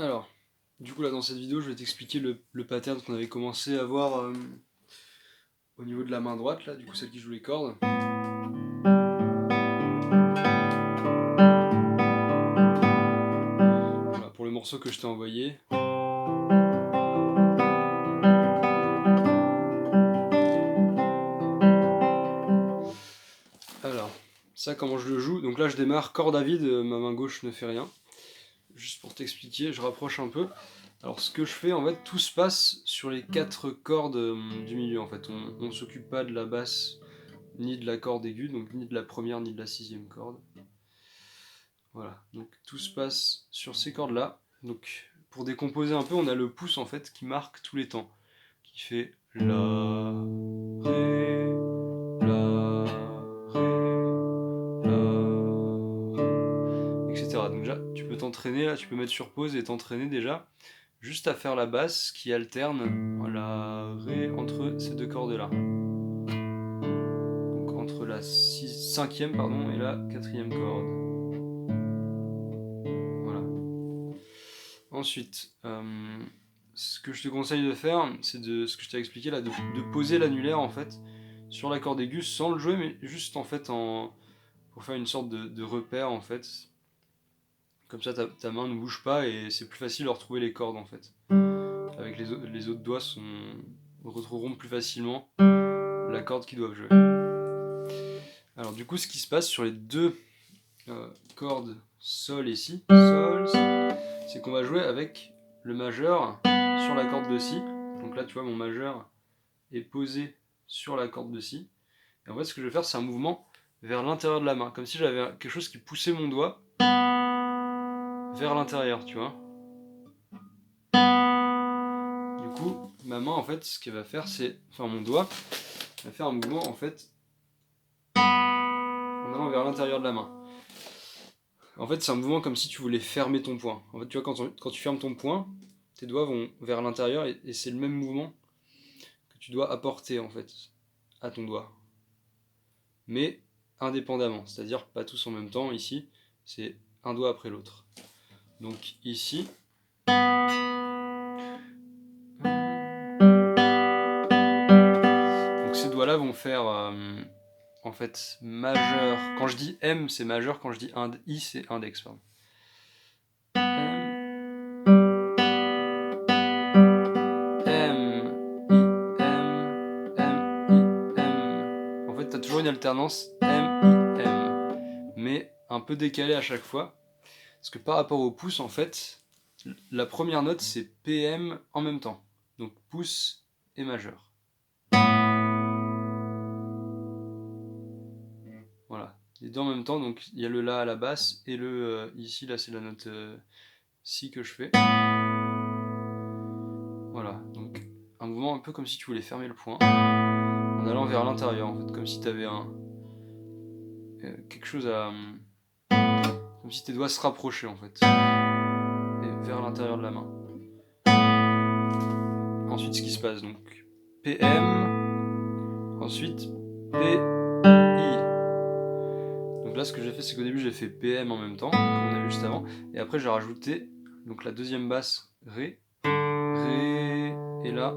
Alors, du coup là dans cette vidéo je vais t'expliquer le pattern qu'on avait commencé à voir au niveau de la main droite là, du coup celle qui joue les cordes. Voilà, pour le morceau que je t'ai envoyé. Alors, ça comment je le joue, donc là je démarre corde à vide, ma main gauche ne fait rien. Juste pour t'expliquer, je rapproche un peu. Alors ce que je fais en fait, tout se passe sur les 4 cordes du milieu en fait. On ne s'occupe pas de la basse ni de la corde aiguë, donc ni de la première ni de la 6e corde. Voilà, donc tout se passe sur ces cordes là. Donc pour décomposer un peu, on a le pouce en fait qui marque tous les temps, qui fait la, ré, la, ré, la, etc. Donc déjà, tu peux t'entraîner là, tu peux mettre sur pause et t'entraîner déjà juste à faire la basse qui alterne la ré entre ces deux cordes là. Donc entre la 5e pardon et la 4e corde. Voilà. Ensuite, ce que je te conseille de faire, c'est de ce que je t'ai expliqué là, de poser l'annulaire en fait sur la corde aiguë sans le jouer, mais juste en fait pour faire une sorte de repère en fait. Comme ça, ta main ne bouge pas et c'est plus facile de retrouver les cordes en fait. Avec les autres doigts retrouveront plus facilement la corde qu'ils doivent jouer. Alors du coup, ce qui se passe sur les deux cordes sol et si, sol, c'est qu'on va jouer avec le majeur sur la corde de si. Donc là, tu vois, mon majeur est posé sur la corde de si. Et en fait, ce que je vais faire, c'est un mouvement vers l'intérieur de la main, comme si j'avais quelque chose qui poussait mon doigt vers l'intérieur, tu vois. Du coup, ma main, en fait, ce qu'elle va faire, c'est, enfin mon doigt, va faire un mouvement, en fait, en allant vers l'intérieur de la main. En fait, c'est un mouvement comme si tu voulais fermer ton poing. En fait, tu vois, quand tu fermes ton poing, tes doigts vont vers l'intérieur et c'est le même mouvement que tu dois apporter, en fait, à ton doigt. Mais indépendamment, c'est-à-dire pas tous en même temps. Ici, c'est un doigt après l'autre. Donc ici, donc ces doigts-là vont faire en fait majeur. Quand je dis M, c'est majeur. Quand je dis I, c'est index. Pardon. En fait, tu as toujours une alternance M, I, M, mais un peu décalée à chaque fois. Parce que par rapport au pouce, en fait, la première note, c'est PM en même temps. Donc pouce et majeur. Voilà, les deux en même temps, donc il y a le La à la basse et le ici, là c'est la note Si que je fais. Voilà, donc un mouvement un peu comme si tu voulais fermer le poing en allant vers l'intérieur en fait, comme si tu avais quelque chose à. Comme si tes doigts se rapprochaient en fait, et vers l'intérieur de la main. Ensuite, ce qui se passe donc PM, ensuite PI. Donc là, ce que j'ai fait, c'est qu'au début, j'ai fait PM en même temps, comme on a vu juste avant, et après, j'ai rajouté donc la deuxième basse Ré, Ré, et là,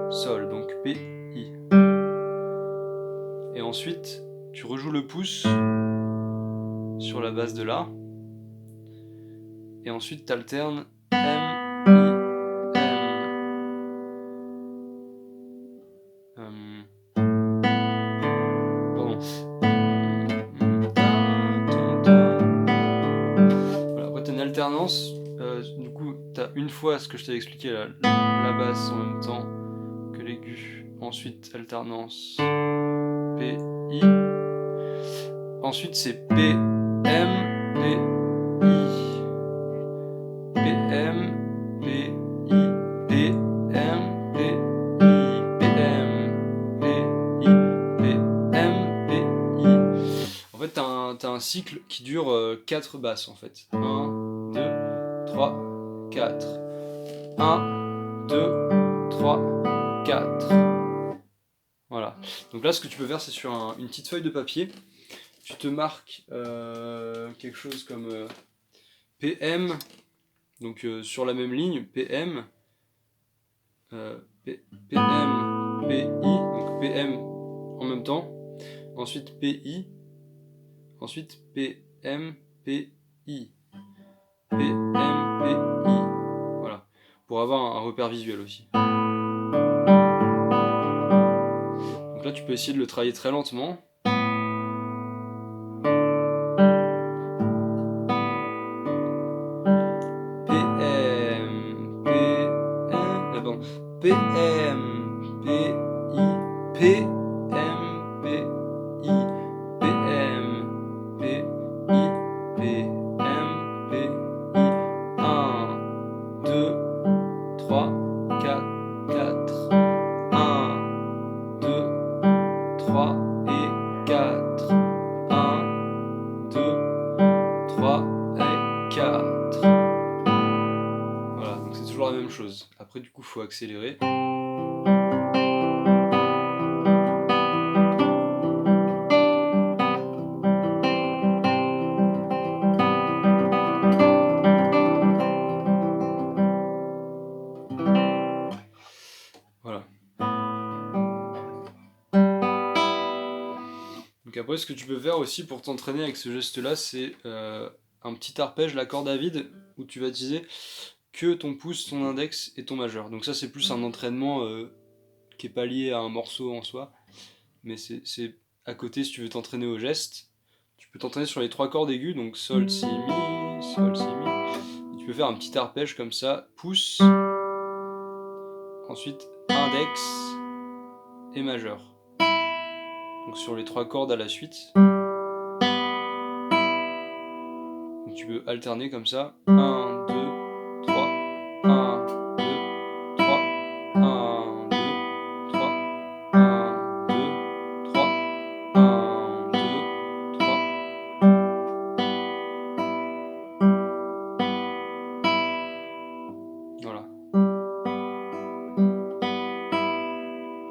Sol, donc PI. Et ensuite, tu rejoues le pouce sur la base de La, et ensuite, tu alternes M, I, M. Pardon. Voilà, après, tu as une alternance. Du coup, tu as une fois ce que je t'avais expliqué, la basse en même temps que l'aigu. Ensuite, alternance P, I. Ensuite, c'est P, M, P, I. P, M, P, I, P, M, P, I, P, M, P, I, P, M, P, I. En fait, t'as un cycle qui dure 4 basses en fait. 1, 2, 3, 4. 1, 2, 3, 4. Voilà. Donc là, ce que tu peux faire, c'est sur une petite feuille de papier, tu te marques quelque chose comme PM, Donc sur la même ligne, PM, PM, PI, donc PM en même temps, ensuite PI, ensuite PM, PI, PM, PI, voilà, pour avoir un repère visuel aussi. Donc là tu peux essayer de le travailler très lentement. PM, PI, PM, PI, PM, PI, PM, PI, 1, 2, 3, 4, 4, 1, 2, 3 et 4, 1, 2, 3 et 4. Voilà, donc c'est toujours la même chose. Après du coup, il faut accélérer. Voilà. Donc après, ce que tu peux faire aussi pour t'entraîner avec ce geste-là, c'est un petit arpège, la corde à vide, où tu vas utiliser que ton pouce, ton index et ton majeur. Donc ça, c'est plus un entraînement qui est pas lié à un morceau en soi, mais c'est à côté si tu veux t'entraîner au geste. Tu peux t'entraîner sur les 3 cordes aiguës, donc sol, si, mi, sol, si, mi. Et tu peux faire un petit arpège comme ça, pouce, ensuite index et majeur. Donc sur les 3 cordes à la suite. Donc tu peux alterner comme ça. 1, 2, 3, 1, 2, 3, 1, 2, 3, 1, 2, 3, 1, 2, 3. Voilà.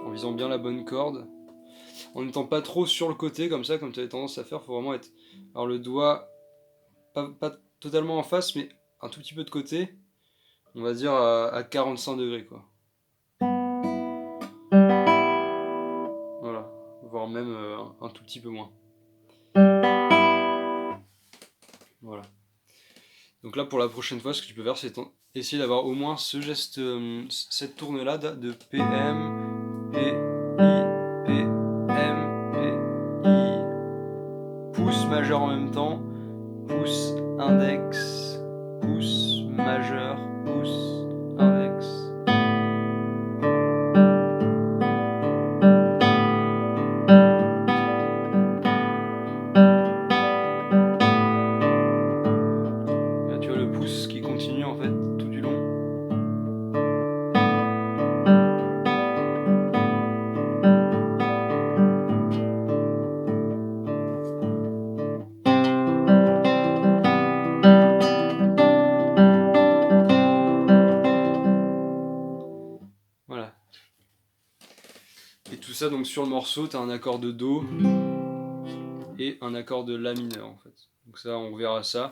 En visant bien la bonne corde. En n'étant pas trop sur le côté comme ça, comme tu avais tendance à faire, faut vraiment être. Alors le doigt, pas totalement en face, mais un tout petit peu de côté. On va dire à 45 degrés quoi. Voilà. Voire même un tout petit peu moins. Voilà. Donc là, pour la prochaine fois, ce que tu peux faire, c'est essayer d'avoir au moins ce geste, cette tourne-là de PM, PI, PM, PI, pouce majeur en même temps, pouce index, pouce majeur, pouce index. Là, tu vois le pouce qui continue en fait tout du long. Voilà. Et tout ça, donc sur le morceau, tu as un accord de Do et un accord de La mineur en fait. Donc ça, on verra ça.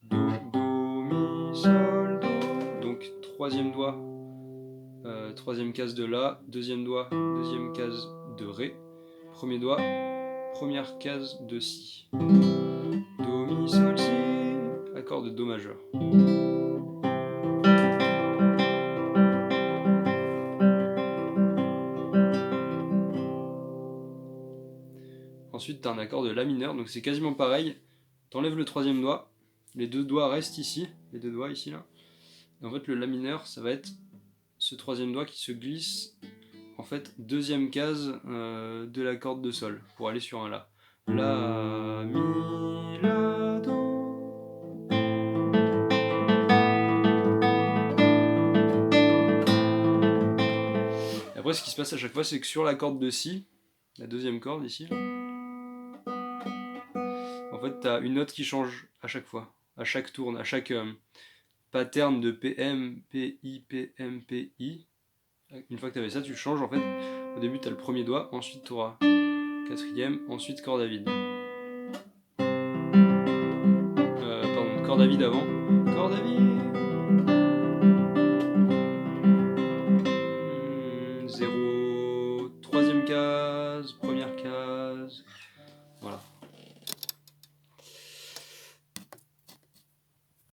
Do, Do, Mi, Sol, Do. Donc troisième doigt, troisième case de La, deuxième doigt, deuxième case de Ré, premier doigt, première case de Si. Do, Mi, Sol, Si, accord de Do majeur. Ensuite, tu as un accord de La mineur, donc c'est quasiment pareil. Tu enlèves le troisième doigt, les deux doigts restent ici, les deux doigts ici, là. Et en fait, le La mineur, ça va être ce troisième doigt qui se glisse, en fait, deuxième case de la corde de Sol, pour aller sur un La. La, Mi, La, Do. Et après, ce qui se passe à chaque fois, c'est que sur la corde de Si, la deuxième corde ici, là, en fait, tu as une note qui change à chaque fois, à chaque tourne, à chaque pattern de PM, PI, PM, PI. Une fois que tu avais ça, tu changes en fait. Au début, tu as le premier doigt, ensuite tu auras quatrième, ensuite corde à vide. Pardon, corde à vide avant. Corde à vide. 0, troisième case, première